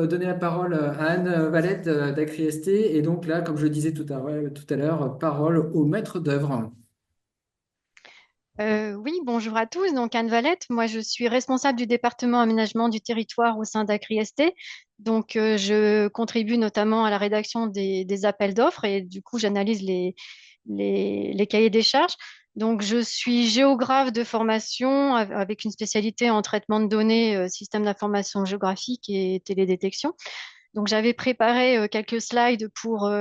donner la parole à Anne Valette d'Acri-ST. Et donc là, comme je le disais tout à l'heure, parole au maître d'œuvre. Oui, bonjour à tous. Donc, Anne Valette, moi, je suis responsable du département aménagement du territoire au sein d'Acri-ST. Donc, je contribue notamment à la rédaction des appels d'offres et du coup, j'analyse les cahiers des charges. Donc, je suis géographe de formation avec une spécialité en traitement de données, système d'information géographique et télédétection. Donc, j'avais préparé quelques slides pour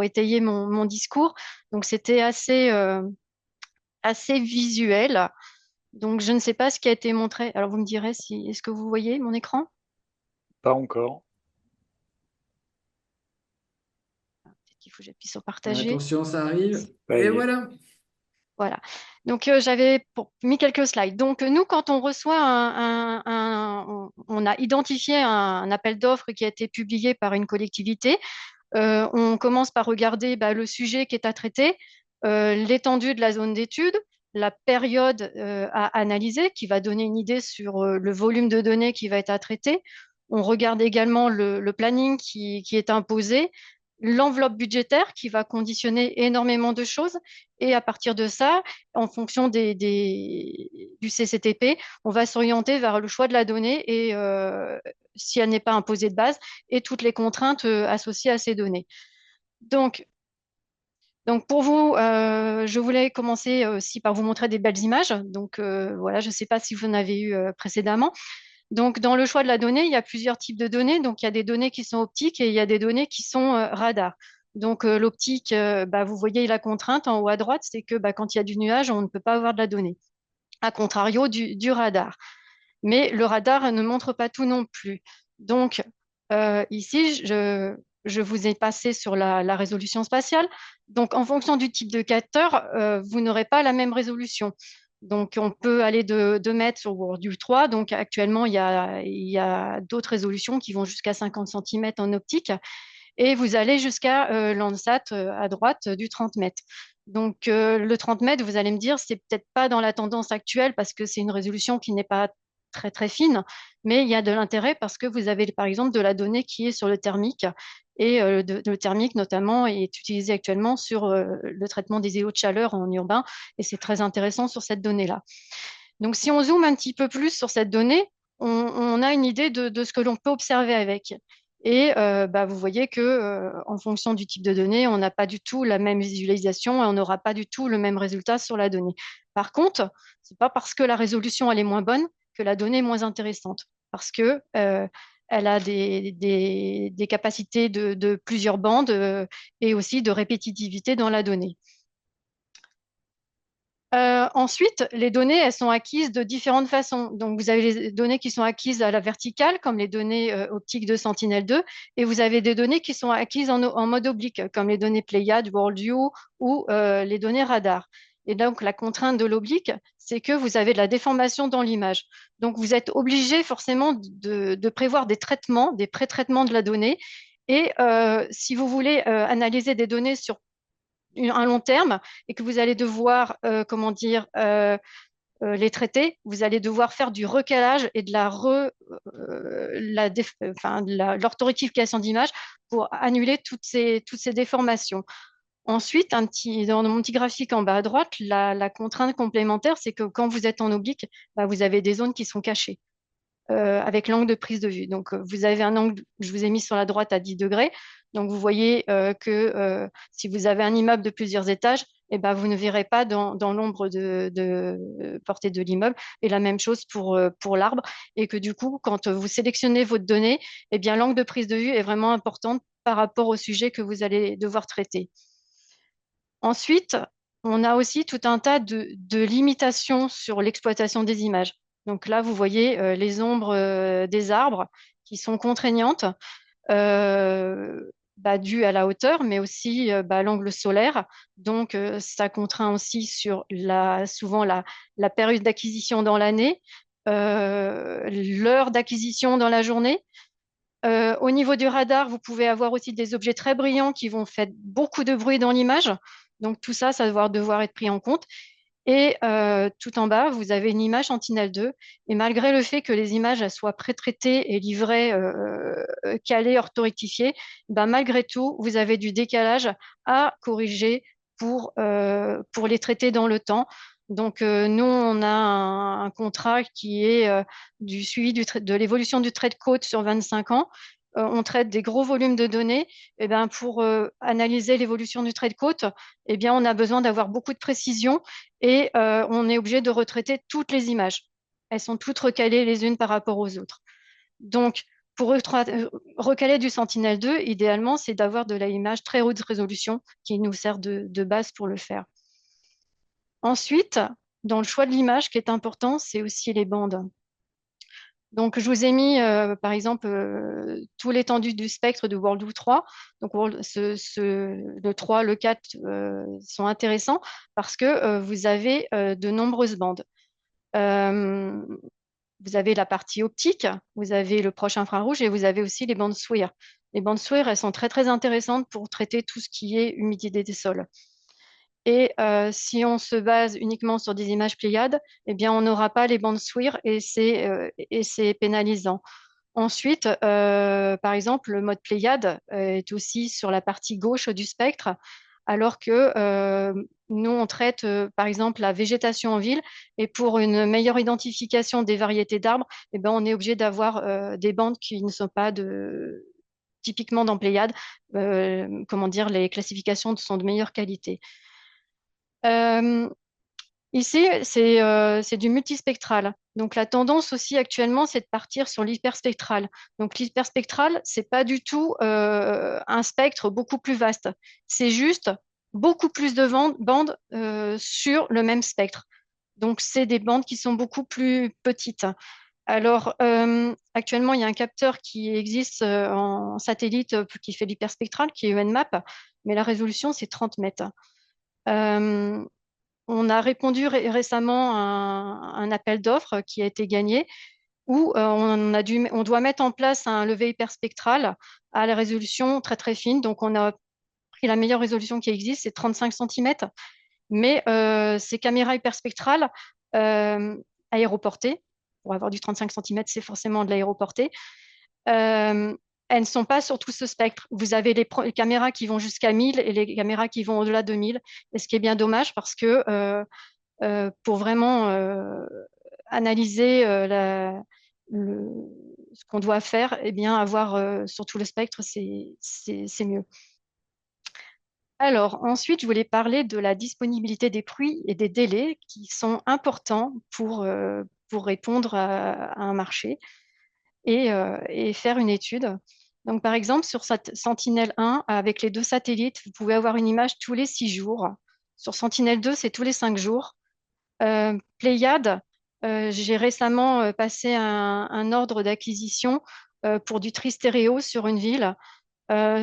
étayer mon discours. Donc, c'était assez visuel. Donc, je ne sais pas ce qui a été montré. Alors, vous me direz si est-ce que vous voyez mon écran? Pas encore. Peut-être qu'il faut que j'appuie sur partager. Attention, ça arrive. Ça Et y est. voilà. Voilà. Donc, j'avais mis quelques slides. Donc, nous, quand on reçoit on a identifié un appel d'offres qui a été publié par une collectivité, on commence par regarder le sujet qui est à traiter, l'étendue de la zone d'étude, la période à analyser, qui va donner une idée sur le volume de données qui va être à traiter. On regarde également le planning qui est imposé, l'enveloppe budgétaire qui va conditionner énormément de choses. Et à partir de ça, en fonction du CCTP, on va s'orienter vers le choix de la donnée et si elle n'est pas imposée de base, et toutes les contraintes associées à ces données. Donc, donc pour vous, je voulais commencer aussi par vous montrer des belles images. Donc voilà, je ne sais pas si vous en avez eu précédemment. Donc dans le choix de la donnée, il y a plusieurs types de données. Donc il y a des données qui sont optiques et il y a des données qui sont radar. Donc l'optique, vous voyez la contrainte en haut à droite, c'est que quand il y a du nuage, on ne peut pas avoir de la donnée. À contrario du radar. Mais le radar ne montre pas tout non plus. Donc, ici, je vous ai passé sur la résolution spatiale. Donc, en fonction du type de capteur, vous n'aurez pas la même résolution. Donc, on peut aller de 2 mètres sur du 3. Donc, actuellement, il y a d'autres résolutions qui vont jusqu'à 50 centimètres en optique. Et vous allez jusqu'à Landsat à droite du 30 mètres. Donc, le 30 mètres, vous allez me dire, c'est peut-être pas dans la tendance actuelle parce que c'est une résolution qui n'est pas très très fine, mais il y a de l'intérêt parce que vous avez par exemple de la donnée qui est sur le thermique et le thermique notamment est utilisé actuellement sur le traitement des îlots de chaleur en urbain et c'est très intéressant sur cette donnée-là. Donc si on zoome un petit peu plus sur cette donnée, on a une idée de ce que l'on peut observer avec. Et vous voyez que en fonction du type de données, on n'a pas du tout la même visualisation et on n'aura pas du tout le même résultat sur la donnée. Par contre, c'est pas parce que la résolution elle est moins bonne que la donnée est moins intéressante, parce que elle a des capacités de plusieurs bandes et aussi de répétitivité dans la donnée. Ensuite, les données, elles sont acquises de différentes façons. Donc, vous avez les données qui sont acquises à la verticale, comme les données optiques de Sentinel-2, et vous avez des données qui sont acquises en mode oblique, comme les données Pléiades, WorldView ou les données radar. Et donc, la contrainte de l'oblique, c'est que vous avez de la déformation dans l'image. Donc, vous êtes obligé forcément de prévoir des traitements, des pré-traitements de la donnée. Et si vous voulez analyser des données sur un long terme et que vous allez devoir, les traiter, vous allez devoir faire du recalage et de l'orthorification d'image pour annuler toutes ces déformations. Ensuite, dans mon petit graphique en bas à droite, la contrainte complémentaire, c'est que quand vous êtes en oblique, vous avez des zones qui sont cachées avec l'angle de prise de vue. Donc, vous avez un angle, je vous ai mis sur la droite à 10 degrés. Donc, vous voyez que si vous avez un immeuble de plusieurs étages, vous ne verrez pas dans l'ombre de portée de l'immeuble. Et la même chose pour l'arbre. Et que du coup, quand vous sélectionnez votre donnée, l'angle de prise de vue est vraiment important par rapport au sujet que vous allez devoir traiter. Ensuite, on a aussi tout un tas de limitations sur l'exploitation des images. Donc là, vous voyez les ombres des arbres qui sont contraignantes, dues à la hauteur, mais aussi à l'angle solaire. Donc, ça contraint aussi sur souvent la période d'acquisition dans l'année, l'heure d'acquisition dans la journée. Au niveau du radar, vous pouvez avoir aussi des objets très brillants qui vont faire beaucoup de bruit dans l'image. Donc tout ça, ça va devoir être pris en compte. Et tout en bas, vous avez une image Sentinelle-2. Et malgré le fait que les images elles soient pré-traitées et livrées, calées, orthorectifiées, ben, malgré tout, vous avez du décalage à corriger pour les traiter dans le temps. Donc, nous, on a un contrat qui est du suivi de l'évolution du trait de côte sur 25 ans. On traite des gros volumes de données. Et ben, pour analyser l'évolution du trait de côte, eh bien, on a besoin d'avoir beaucoup de précision et on est obligé de retraiter toutes les images. Elles sont toutes recalées les unes par rapport aux autres. Donc, pour recaler du Sentinelle-2, idéalement, c'est d'avoir de l'image très haute résolution qui nous sert de base pour le faire. Ensuite, dans le choix de l'image, qui est important, c'est aussi les bandes. Donc, je vous ai mis, par exemple, tout l'étendue du spectre de World 3. Donc, le 3, le 4 sont intéressants parce que vous avez de nombreuses bandes. Euh, Vous avez la partie optique, vous avez le proche infrarouge et vous avez aussi les bandes SWIR. Les bandes SWIR, elles sont très, très intéressantes pour traiter tout ce qui est humidité des sols. Et si on se base uniquement sur des images Pléiades, eh bien, on n'aura pas les bandes SWIR et c'est pénalisant. Ensuite, par exemple, le mode Pléiade est aussi sur la partie gauche du spectre, alors que nous, on traite, par exemple, la végétation en ville, et pour une meilleure identification des variétés d'arbres, eh ben, on est obligé d'avoir des bandes qui ne sont pas typiquement dans Pléiade. Comment dire, les classifications sont de meilleure qualité. Euh, Ici, c'est du multispectral. Donc, la tendance aussi actuellement, c'est de partir sur l'hyperspectral. Donc, l'hyperspectral, c'est pas du tout un spectre beaucoup plus vaste. C'est juste beaucoup plus de bandes sur le même spectre. Donc, c'est des bandes qui sont beaucoup plus petites. Alors, actuellement, il y a un capteur qui existe en satellite qui fait l'hyperspectral, qui est ENMAP, mais la résolution, c'est 30 mètres. Euh, on a répondu récemment à un appel d'offres qui a été gagné où on doit mettre en place un levé hyperspectral à la résolution très très fine. Donc on a pris la meilleure résolution qui existe, c'est 35 cm. Mais ces caméras hyperspectrales euh, aéroportées, pour avoir du 35 cm, c'est forcément de l'aéroporté, euh, elles ne sont pas sur tout ce spectre. Vous avez les caméras qui vont jusqu'à 1000 et les caméras qui vont au-delà de 1000. Et ce qui est bien dommage parce que pour vraiment analyser le, ce qu'on doit faire, eh bien, avoir sur tout le spectre, c'est mieux. Alors, ensuite, je voulais parler de la disponibilité des pluies et des délais qui sont importants pour répondre à un marché et faire une étude. Donc, par exemple, sur Sentinelle-1, avec les deux satellites, vous pouvez avoir une image tous les 6 jours. Sur Sentinelle-2, c'est tous les 5 jours. Pléiade, j'ai récemment passé un ordre d'acquisition pour du tri stéréo sur une ville.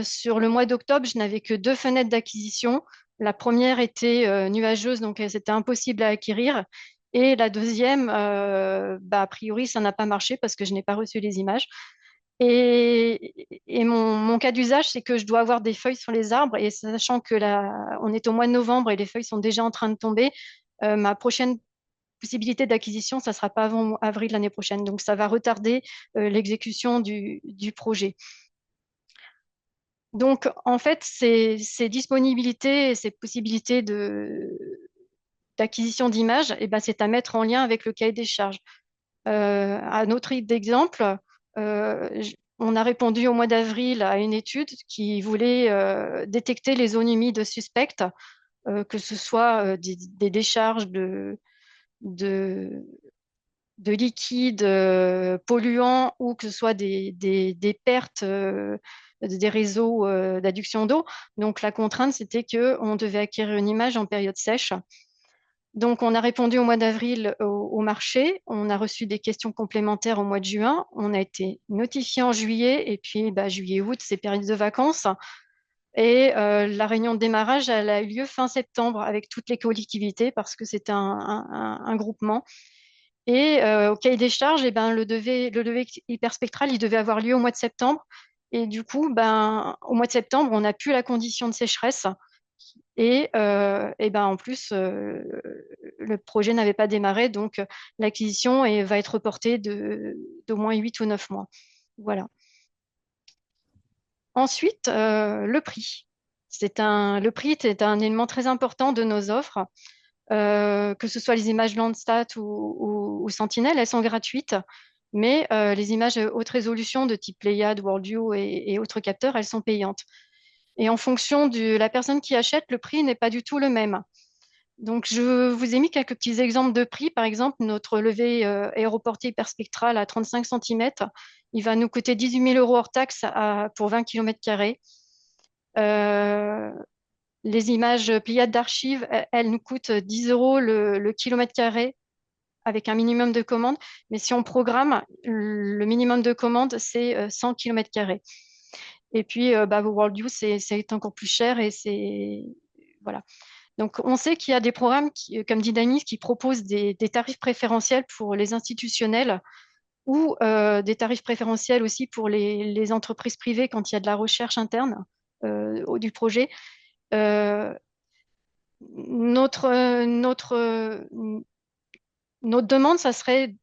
Sur le mois d'octobre, je n'avais que 2 fenêtres d'acquisition. La première était nuageuse, donc c'était impossible à acquérir. Et la deuxième, a priori, ça n'a pas marché parce que je n'ai pas reçu les images. Et mon cas d'usage, c'est que je dois avoir des feuilles sur les arbres. Et sachant que on est au mois de novembre et les feuilles sont déjà en train de tomber, ma prochaine possibilité d'acquisition, ça ne sera pas avant avril l'année prochaine. Donc, ça va retarder l'exécution du projet. Donc, en fait, ces disponibilités et ces possibilités d'acquisition d'images, eh ben, c'est à mettre en lien avec le cahier des charges. À notre d'exemple, on a répondu au mois d'avril à une étude qui voulait détecter les zones humides suspectes, que ce soit des décharges de, de liquides polluants ou que ce soit des pertes des réseaux d'adduction d'eau. Donc la contrainte, c'était qu'on devait acquérir une image en période sèche. Donc on a répondu au mois d'avril au marché, on a reçu des questions complémentaires au mois de juin, on a été notifié en juillet et puis juillet-août, c'est période de vacances. Et la réunion de démarrage, elle a eu lieu fin septembre avec toutes les collectivités parce que c'était un groupement. Et au cahier des charges, le levé hyperspectral, il devait avoir lieu au mois de septembre. Et du coup, au mois de septembre, on n'a plus la condition de sécheresse Et ben, en plus, le projet n'avait pas démarré, donc l'acquisition va être reportée d'au moins 8 ou 9 mois. Voilà. Ensuite, le prix. Le prix est un élément très important de nos offres. Que ce soit les images Landsat ou Sentinel, elles sont gratuites, mais les images haute résolution de type Pléiade, Worldview et autres capteurs, elles sont payantes. Et en fonction de la personne qui achète, le prix n'est pas du tout le même. Donc, je vous ai mis quelques petits exemples de prix. Par exemple, notre levier aéroporté hyperspectral à 35 cm, il va nous coûter 18 000 euros hors taxe pour 20 km². Les images Pléiade d'archives, elles nous coûtent 10 euros le kilomètre carré avec un minimum de commandes. Mais si on programme, le minimum de commandes, c'est 100 km². Et puis, Worldview, c'est encore plus cher et c'est. Voilà. Donc, on sait qu'il y a des programmes comme Dynamis qui proposent des tarifs préférentiels pour les institutionnels ou des tarifs préférentiels aussi pour les entreprises privées quand il y a de la recherche interne du projet. Euh, notre, notre, notre demande, ça serait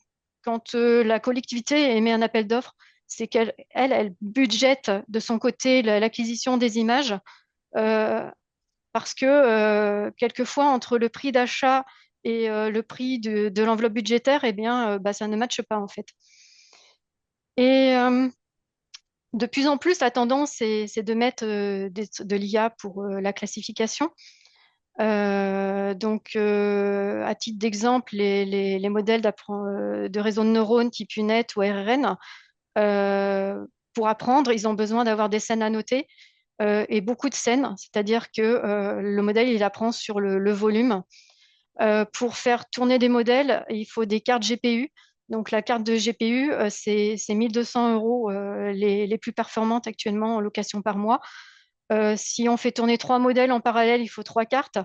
quand la collectivité émet un appel d'offres, c'est elle budgète de son côté l'acquisition des images euh, parce que quelquefois, entre le prix d'achat et le prix de l'enveloppe budgétaire, eh bien, ça ne matche pas en fait. Et de plus en plus, la tendance, c'est de mettre de l'IA pour la classification. À titre d'exemple, les modèles de réseaux de neurones type UNet ou RRN, euh, pour apprendre, ils ont besoin d'avoir des scènes annotées et beaucoup de scènes, c'est-à-dire que le modèle, il apprend sur le volume. Pour faire tourner des modèles, il faut des cartes GPU. Donc la carte de GPU, c'est 1 200 euros les plus performantes actuellement en location par mois. Si on fait tourner 3 modèles en parallèle, il faut 3 cartes.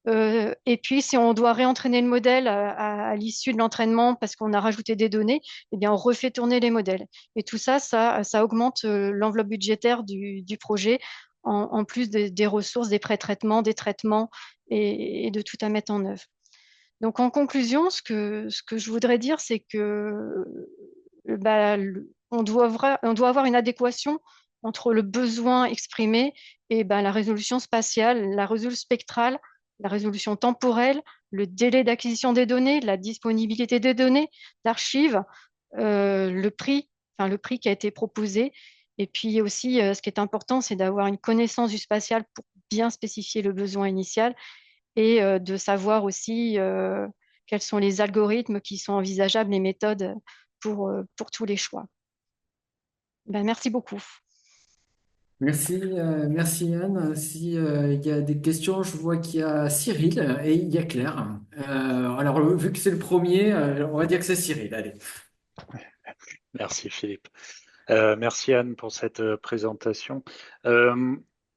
Et puis, si on doit réentraîner le modèle à l'issue de l'entraînement parce qu'on a rajouté des données, eh bien, on refait tourner les modèles. Et tout ça, ça augmente l'enveloppe budgétaire du projet, en plus des ressources, des pré-traitements, des traitements et de tout à mettre en œuvre. Donc, en conclusion, ce que je voudrais dire, c'est que on doit avoir une adéquation entre le besoin exprimé et la résolution spatiale, la résolution spectrale, la résolution temporelle, le délai d'acquisition des données, la disponibilité des données, d'archives, le prix qui a été proposé. Et puis aussi, ce qui est important, c'est d'avoir une connaissance du spatial pour bien spécifier le besoin initial et de savoir aussi quels sont les algorithmes qui sont envisageables, les méthodes pour tous les choix. Merci beaucoup. Merci Yann. Si il y a des questions, je vois qu'il y a Cyril et il y a Claire. Alors, vu que c'est le premier, on va dire que c'est Cyril. Allez. Merci Philippe. Merci Anne pour cette présentation.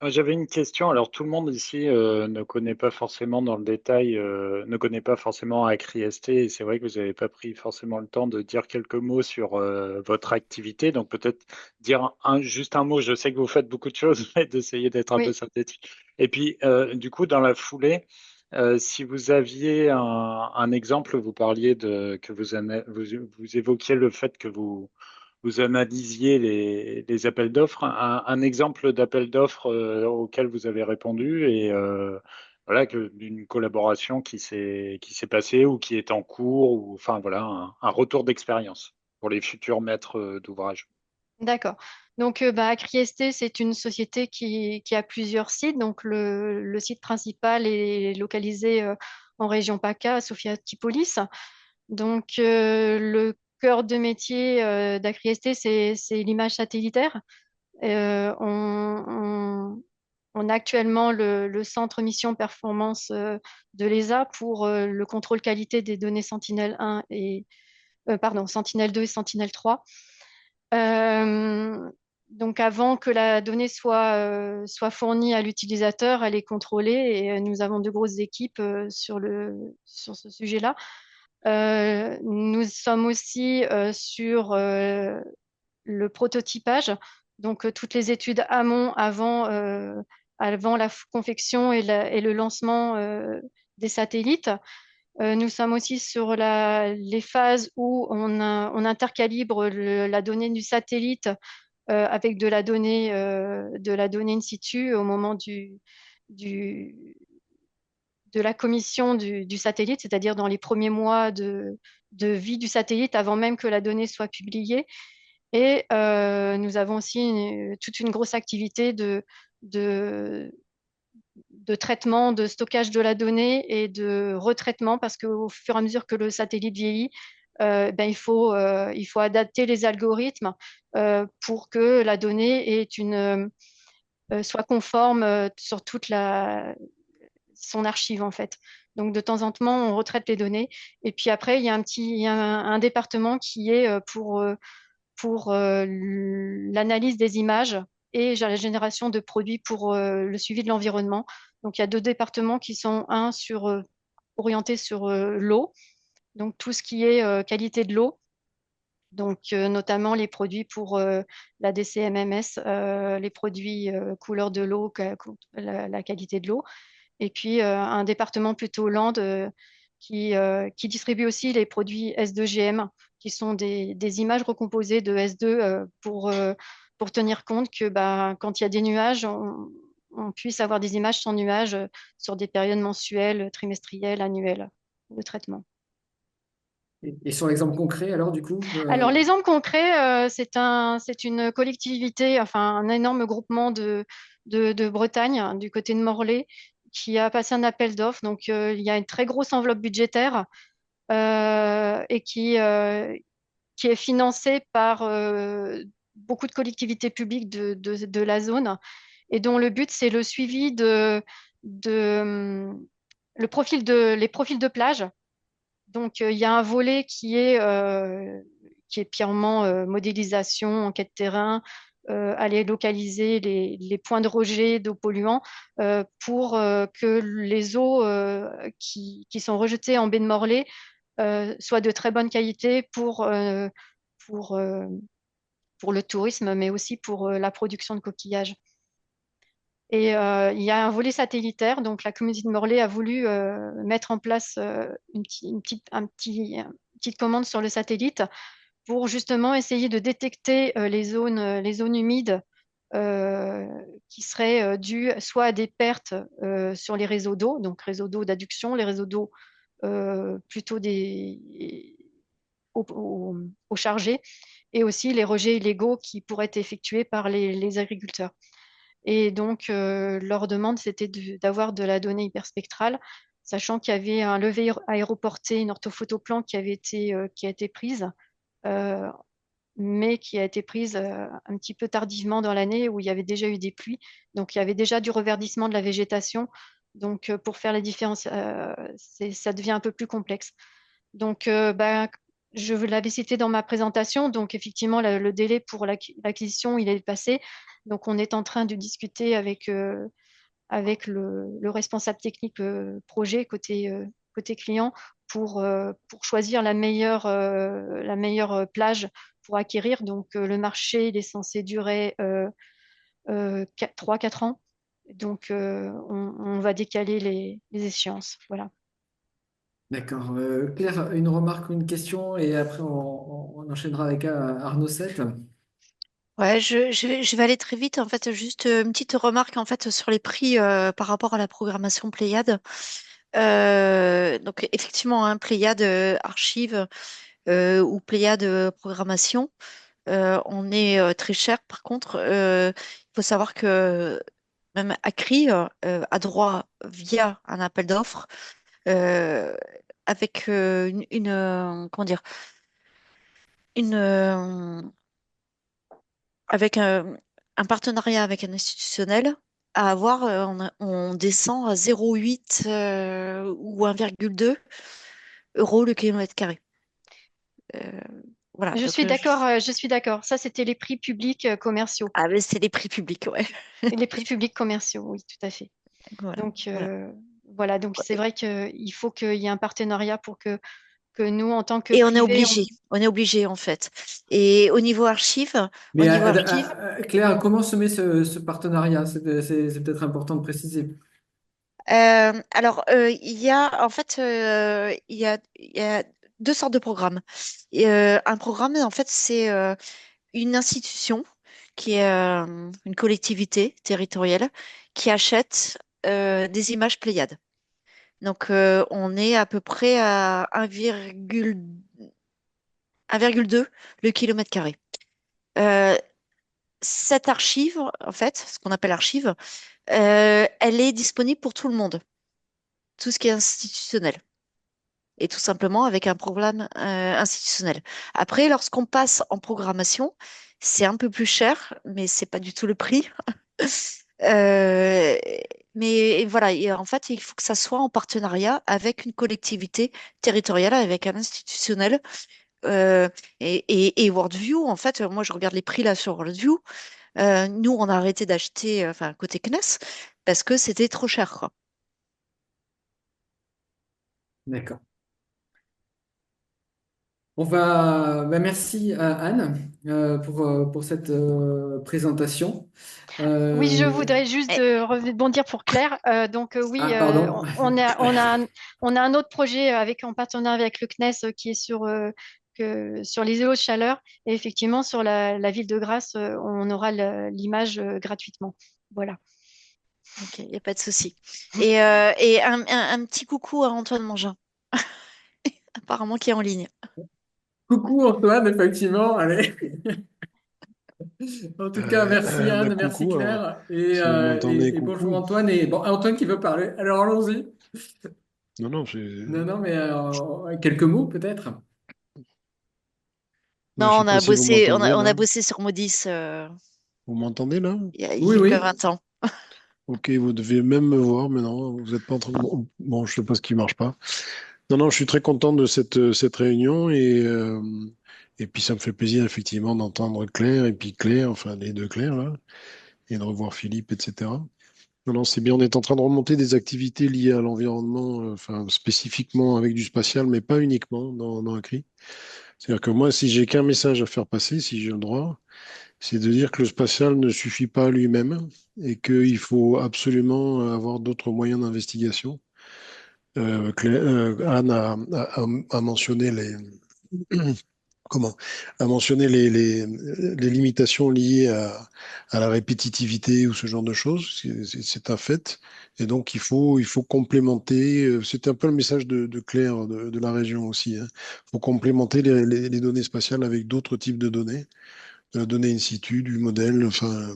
J'avais une question. Alors tout le monde ici ne connaît pas forcément dans le détail, ne connaît pas forcément AcriST, et c'est vrai que vous n'avez pas pris forcément le temps de dire quelques mots sur votre activité. Donc peut-être dire juste un mot. Je sais que vous faites beaucoup de choses, mais d'essayer d'être un peu Oui, synthétique. Et puis du coup dans la foulée. Si vous aviez un exemple, vous parliez que vous évoquiez le fait que vous analysiez les appels d'offres, un exemple d'appel d'offres auquel vous avez répondu et voilà, d'une collaboration qui s'est passée ou qui est en cours, ou enfin voilà, un retour d'expérience pour les futurs maîtres d'ouvrage. d'accord. Donc, Acrieste, c'est une société qui a plusieurs sites. Donc, le site principal est localisé en région PACA, à Sofia Antipolis. Donc, le cœur de métier d'Acrieste, c'est l'image satellitaire. On a actuellement le centre mission performance de l'ESA pour le contrôle qualité des données Sentinel 1 Sentinel 2 et Sentinel 3. Euh, donc avant que la donnée soit fournie à l'utilisateur, elle est contrôlée et nous avons de grosses équipes sur ce sujet-là. Nous sommes aussi sur le prototypage, donc toutes les études amont avant avant la confection et le lancement des satellites. Nous sommes aussi sur les phases où on intercalibre la donnée du satellite avec de la donnée in situ au moment du, de la commission du satellite, c'est-à-dire dans les premiers mois de vie du satellite avant même que la donnée soit publiée. Et nous avons aussi toute une grosse activité de, de traitement, de stockage de la donnée et de retraitement, parce qu'au fur et à mesure que le satellite vieillit, il faut adapter les algorithmes pour que la donnée soit conforme sur toute son archive en fait. Donc de temps en temps, on retraite les données. Et puis après, il y a un département qui est pour l'analyse des images et la génération de produits pour le suivi de l'environnement. Donc il y a deux départements qui sont orientés sur l'eau, donc tout ce qui est qualité de l'eau, donc notamment les produits pour la DCMMS, les produits couleur de l'eau, la qualité de l'eau, et puis un département plutôt land qui distribue aussi les produits S2GM, qui sont des images recomposées de S2 pour tenir compte que bah, quand il y a des nuages, on puisse avoir des images sans nuages sur des périodes mensuelles, trimestrielles, annuelles de traitement. Et sur l'exemple concret, alors du coup, Alors, l'exemple concret, c'est une collectivité, enfin un énorme groupement de Bretagne, hein, du côté de Morlaix, qui a passé un appel d'offres. Donc, il y a une très grosse enveloppe budgétaire et qui est financée par beaucoup de collectivités publiques de la zone et dont le but, c'est le suivi de les profils de plage. Donc, il y a un volet qui est purement modélisation, enquête terrain, aller localiser les points de rejet d'eau polluants pour que les eaux qui sont rejetées en baie de Morlaix soient de très bonne qualité pour, euh, pour le tourisme, mais aussi pour la production de coquillages. Et il y a un volet satellitaire, donc la communauté de Morlaix a voulu mettre en place une petite commande sur le satellite pour justement essayer de détecter les zones humides euh, qui seraient dues soit à des pertes sur les réseaux d'eau, donc réseaux d'eau d'adduction, les réseaux d'eau plutôt au chargé, et aussi les rejets illégaux qui pourraient être effectués par les agriculteurs. Et donc, leur demande, c'était d'avoir de la donnée hyperspectrale, sachant qu'il y avait un levé aéroporté, une orthophotoplan qui a été prise, euh, mais qui a été prise un petit peu tardivement dans l'année où il y avait déjà eu des pluies. Donc, il y avait déjà du reverdissement de la végétation. Donc, pour faire la différence, ça devient un peu plus complexe. Donc, je vous l'avais cité dans ma présentation. Donc, effectivement, le délai pour l'acquisition, il est passé. Donc, on est en train de discuter avec le responsable technique projet côté client pour choisir la meilleure plage pour acquérir. Donc, le marché, il est censé durer 3-4 ans. Donc, on va décaler les échéances. Voilà. d'accord. Claire, une remarque ou une question, et après on enchaînera avec Arnaud 7. Ouais, je vais aller très vite. En fait, juste une petite remarque en fait sur les prix par rapport à la programmation Pléiade. Donc effectivement, hein, Pléiade archive ou Pléiade programmation, on est très cher. Par contre, il faut savoir que même Acri a droit via un appel d'offres euh, avec comment dire une avec un partenariat avec un institutionnel à avoir, on descend à 0,8 ou 1,2 euros le kilomètre carré. Euh, voilà, donc Je suis d'accord. Ça, c'était les prix publics commerciaux. ah, mais c'est les prix publics, ouais. Les prix publics commerciaux, oui, tout à fait. Voilà, Donc, voilà. voilà. Donc, c'est vrai qu'il faut qu'il y ait un partenariat pour que que nous, en tant que Et privé, on est obligé en fait. Et au Mais niveau archive, Claire, comment se met ce partenariat? C'est peut-être important de préciser. il y a en fait, il y a deux sortes de programmes. Un programme, en fait, c'est une institution qui est une collectivité territoriale qui achète des images Pléiades. Donc, on est à peu près à 1,2 le kilomètre carré. Euh, cette archive, en fait, ce qu'on appelle archive, elle est disponible pour tout le monde, tout ce qui est institutionnel, et tout simplement avec un programme institutionnel. Après, lorsqu'on passe en programmation, c'est un peu plus cher, mais c'est pas du tout le prix. Euh, mais voilà, et en fait, il faut que ça soit en partenariat avec une collectivité territoriale, avec un institutionnel. Euh, et Worldview, en fait, moi je regarde les prix là sur Worldview. Nous, on a arrêté d'acheter, enfin côté CNES, parce que c'était trop cher, quoi. D'accord. Merci à Anne pour cette présentation. oui, je Euh, voudrais juste Et- rebondir pour Claire. Oui, Pardon. on a un autre projet en partenariat avec le CNES qui est sur les îlots de chaleur. Et effectivement, sur la ville de Grasse, on aura l'image gratuitement. Voilà. ok, il n'y a pas de souci. Et un petit coucou à Antoine Mangin, apparemment qui est en ligne. Coucou Antoine, effectivement. Allez. En tout cas, merci Anne, merci Coucou, alors, Claire si vous m'entendez, et bonjour coucou. Antoine. Et bon, Antoine qui veut parler. Alors allons-y. Non, non, Non, non, mais quelques mots peut-être. je Non, sais pas si vous m'entendez on là. a bossé sur Modis Vous m'entendez là? il y a Oui, quelques oui. 20 ans. Ok, vous devez même me voir, mais non, vous n'êtes pas en train de... Bon, je sais pas ce qui marche pas. Non, non, je suis très content de cette réunion et puis ça me fait plaisir effectivement d'entendre Claire et puis Claire, enfin les deux Claires là, et de revoir Philippe, etc. Non, non, c'est bien, on est en train de remonter des activités liées à l'environnement, enfin spécifiquement avec du spatial, mais pas uniquement dans un CRI. C'est-à-dire que moi, si j'ai qu'un message à faire passer, si j'ai le droit, c'est de dire que le spatial ne suffit pas à lui-même et qu'il faut absolument avoir d'autres moyens d'investigation. Anne a mentionné comment, a mentionné les limitations liées à la répétitivité ou ce genre de choses. C'est un fait. Et donc, il faut complémenter. C'était un peu le message de Claire de la région aussi, hein. Il faut complémenter les données spatiales avec d'autres types de données, de la donnée in situ, du modèle, enfin,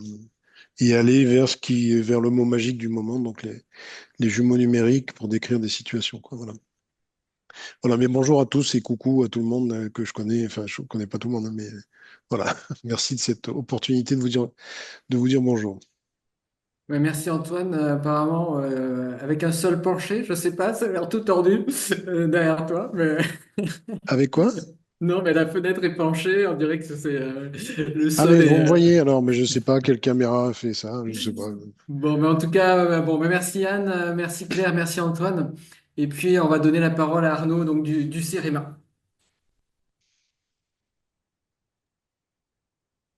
et aller vers le mot magique du moment, donc les jumeaux numériques pour décrire des situations, quoi, voilà. Voilà, mais bonjour à tous et coucou à tout le monde que je connais. Enfin, je ne connais pas tout le monde, hein, mais voilà. Merci de cette opportunité de vous dire bonjour. Ouais, merci Antoine. Apparemment, avec un seul penché, je sais pas, ça a l'air tout tordu derrière toi. Mais Avec quoi? non, mais la fenêtre est penchée. On dirait que c'est le Ah, sol mais est. vous me voyez alors, mais je ne sais pas quelle caméra a fait ça, je ne sais pas. Bon, mais en tout cas, merci Anne, merci Claire, merci Antoine. Et puis, on va donner la parole à Arnaud, donc du CIREMA.